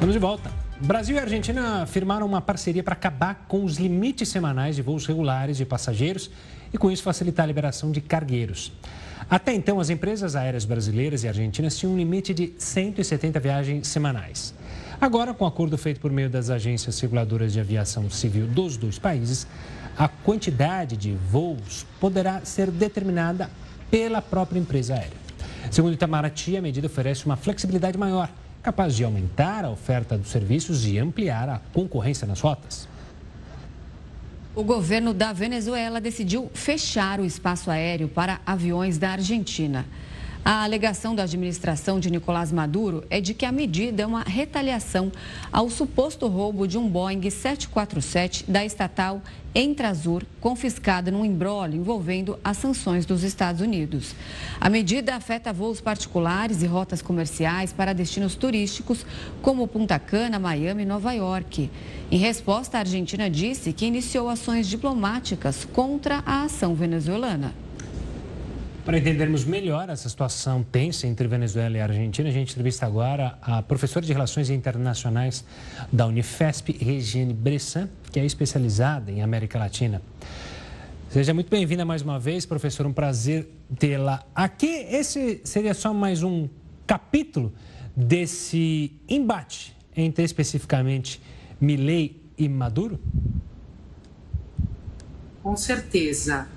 Estamos de volta. Brasil e Argentina firmaram uma parceria para acabar com os limites semanais de voos regulares de passageiros e, com isso, facilitar a liberação de cargueiros. Até então, as empresas aéreas brasileiras e argentinas tinham um limite de 170 viagens semanais. Agora, com o acordo feito por meio das agências reguladoras de aviação civil dos dois países, a quantidade de voos poderá ser determinada pela própria empresa aérea. Segundo Itamaraty, a medida oferece uma flexibilidade maior, capaz de aumentar a oferta dos serviços e ampliar a concorrência nas rotas. O governo da Venezuela decidiu fechar o espaço aéreo para aviões da Argentina. A alegação da administração de Nicolás Maduro é de que a medida é uma retaliação ao suposto roubo de um Boeing 747 da estatal Entrasur, confiscada num imbróglio envolvendo as sanções dos Estados Unidos. A medida afeta voos particulares e rotas comerciais para destinos turísticos como Punta Cana, Miami e Nova York. Em resposta, a Argentina disse que iniciou ações diplomáticas contra a ação venezuelana. Para entendermos melhor essa situação tensa entre Venezuela e Argentina, a gente entrevista agora a professora de Relações Internacionais da Unifesp, Regiane Bressan, que é especializada em América Latina. Seja muito bem-vinda mais uma vez, professora, um prazer tê-la aqui. Esse seria só mais um capítulo desse embate entre especificamente Milei e Maduro? Com certeza.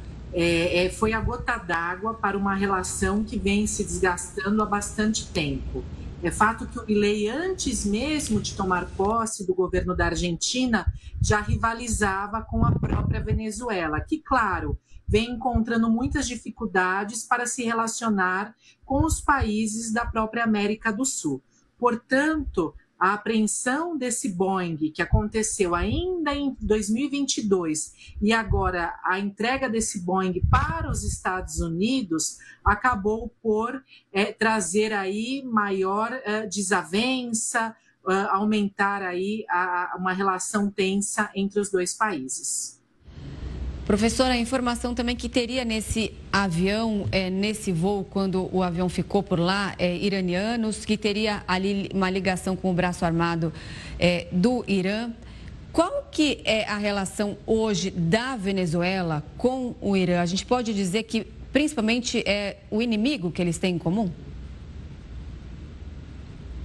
Foi a gota d'água para uma relação que vem se desgastando há bastante tempo. É fato que o Milei, antes mesmo de tomar posse do governo da Argentina, já rivalizava com a própria Venezuela, que, claro, vem encontrando muitas dificuldades para se relacionar com os países da própria América do Sul. Portanto, a apreensão desse Boeing, que aconteceu ainda em 2022, e agora a entrega desse Boeing para os Estados Unidos, acabou por trazer aí maior desavença, aumentar aí uma relação tensa entre os dois países. Professora, a informação também que teria nesse avião, nesse voo, quando o avião ficou por lá, iranianos, que teria ali uma ligação com o braço armado do Irã. Qual que é a relação hoje da Venezuela com o Irã? A gente pode dizer que, principalmente, é o inimigo que eles têm em comum?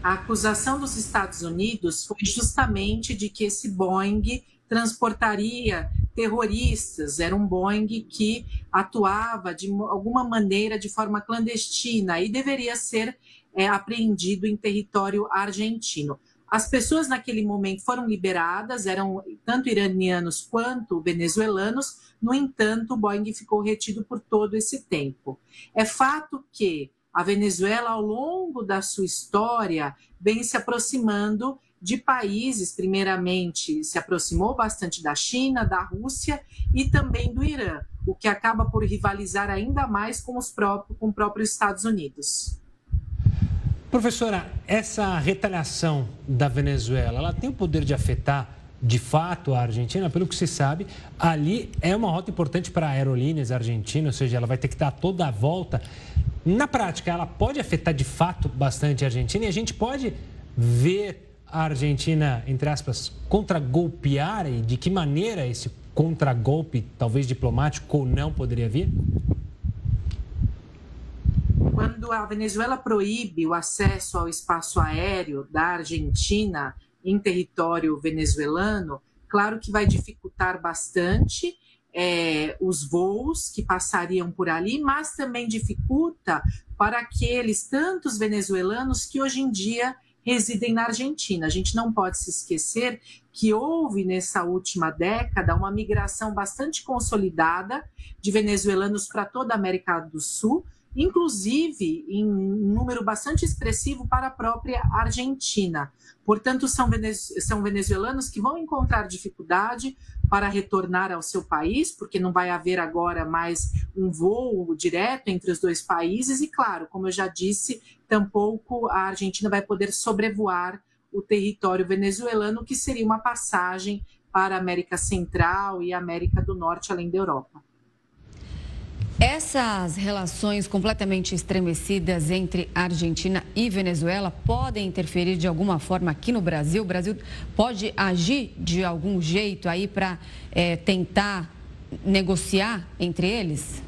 A acusação dos Estados Unidos foi justamente de que esse Boeing transportaria terroristas, era um Boeing que atuava de alguma maneira de forma clandestina e deveria ser apreendido em território argentino. As pessoas naquele momento foram liberadas, eram tanto iranianos quanto venezuelanos, no entanto, o Boeing ficou retido por todo esse tempo. É fato que a Venezuela, ao longo da sua história, vem se aproximando de países, primeiramente, se aproximou bastante da China, da Rússia e também do Irã, o que acaba por rivalizar ainda mais com o próprio Estados Unidos. Professora, essa retaliação da Venezuela, ela tem o poder de afetar, de fato, a Argentina? Pelo que se sabe, ali é uma rota importante para aerolíneas argentinas, ou seja, ela vai ter que dar toda a volta. Na prática, ela pode afetar, de fato, bastante a Argentina e a gente pode ver a Argentina, entre aspas, contragolpear, e de que maneira esse contragolpe, talvez diplomático ou não, poderia vir? Quando a Venezuela proíbe o acesso ao espaço aéreo da Argentina em território venezuelano, claro que vai dificultar bastante os voos que passariam por ali, mas também dificulta para aqueles tantos venezuelanos que hoje em dia residem na Argentina. A gente não pode se esquecer que houve nessa última década uma migração bastante consolidada de venezuelanos para toda a América do Sul, inclusive em um número bastante expressivo para a própria Argentina. Portanto, são venezuelanos que vão encontrar dificuldade para retornar ao seu país, porque não vai haver agora mais um voo direto entre os dois países e, claro, como eu já disse, tampouco a Argentina vai poder sobrevoar o território venezuelano, que seria uma passagem para a América Central e a América do Norte, além da Europa. Essas relações completamente estremecidas entre Argentina e Venezuela podem interferir de alguma forma aqui no Brasil? O Brasil pode agir de algum jeito aí para tentar negociar entre eles?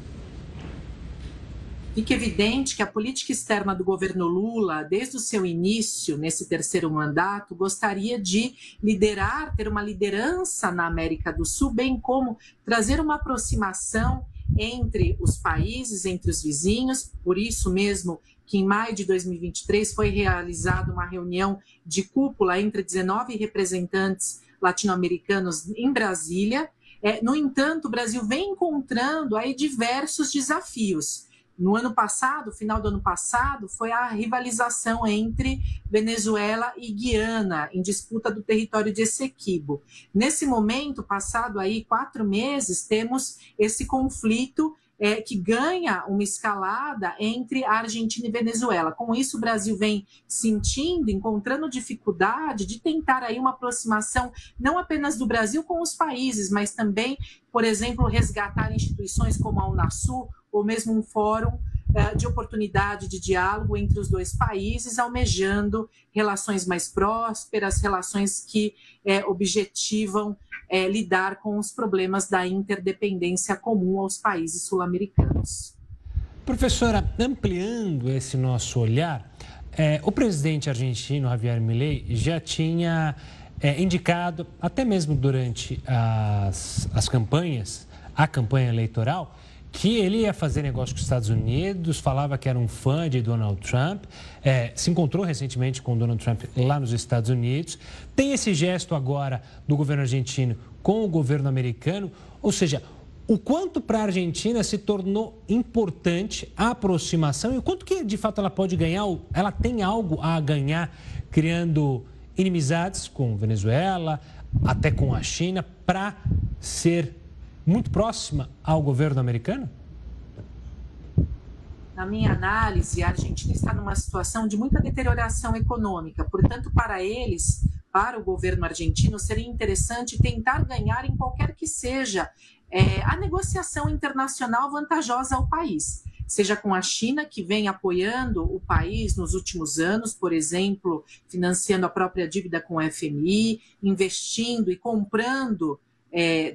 Fica evidente que a política externa do governo Lula, desde o seu início, nesse terceiro mandato, gostaria de liderar, ter uma liderança na América do Sul, bem como trazer uma aproximação entre os países, entre os vizinhos. Por isso mesmo que em maio de 2023 foi realizada uma reunião de cúpula entre 19 representantes latino-americanos em Brasília. No entanto, o Brasil vem encontrando aí diversos desafios. No ano passado, final do ano passado, foi a rivalização entre Venezuela e Guiana, em disputa do território de Essequibo. Nesse momento, passado aí 4 meses, temos esse conflito que ganha uma escalada entre a Argentina e Venezuela. Com isso, o Brasil vem sentindo, encontrando dificuldade de tentar aí uma aproximação, não apenas do Brasil com os países, mas também, por exemplo, resgatar instituições como a Unasul, ou mesmo um fórum de oportunidade de diálogo entre os dois países, almejando relações mais prósperas, relações que objetivam lidar com os problemas da interdependência comum aos países sul-americanos. Professora, ampliando esse nosso olhar, o presidente argentino, Javier Milei, já tinha indicado, até mesmo durante as campanhas, a campanha eleitoral, que ele ia fazer negócio com os Estados Unidos, falava que era um fã de Donald Trump, se encontrou recentemente com Donald Trump lá nos Estados Unidos. Tem esse gesto agora do governo argentino com o governo americano, ou seja, o quanto para a Argentina se tornou importante a aproximação e o quanto que de fato ela pode ganhar, ela tem algo a ganhar criando inimizades com Venezuela, até com a China, para ser muito próxima ao governo americano? Na minha análise, a Argentina está numa situação de muita deterioração econômica. Portanto, para eles, para o governo argentino, seria interessante tentar ganhar em qualquer que seja a negociação internacional vantajosa ao país. Seja com a China, que vem apoiando o país nos últimos anos, por exemplo, financiando a própria dívida com o FMI, investindo e comprando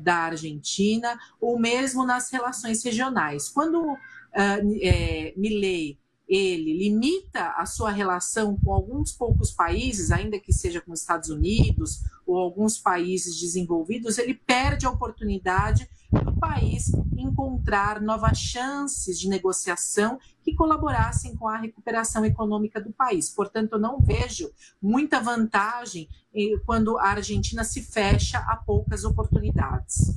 da Argentina, ou mesmo nas relações regionais. Quando Milei ele limita a sua relação com alguns poucos países, ainda que seja com os Estados Unidos ou alguns países desenvolvidos, ele perde a oportunidade do país encontrar novas chances de negociação que colaborassem com a recuperação econômica do país. Portanto, eu não vejo muita vantagem quando a Argentina se fecha a poucas oportunidades.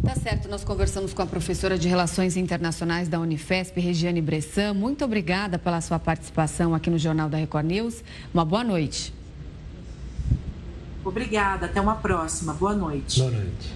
Tá certo, nós conversamos com a professora de Relações Internacionais da Unifesp, Regiane Bressan. Muito obrigada pela sua participação aqui no Jornal da Record News. Uma boa noite. Obrigada, até uma próxima. Boa noite. Boa noite.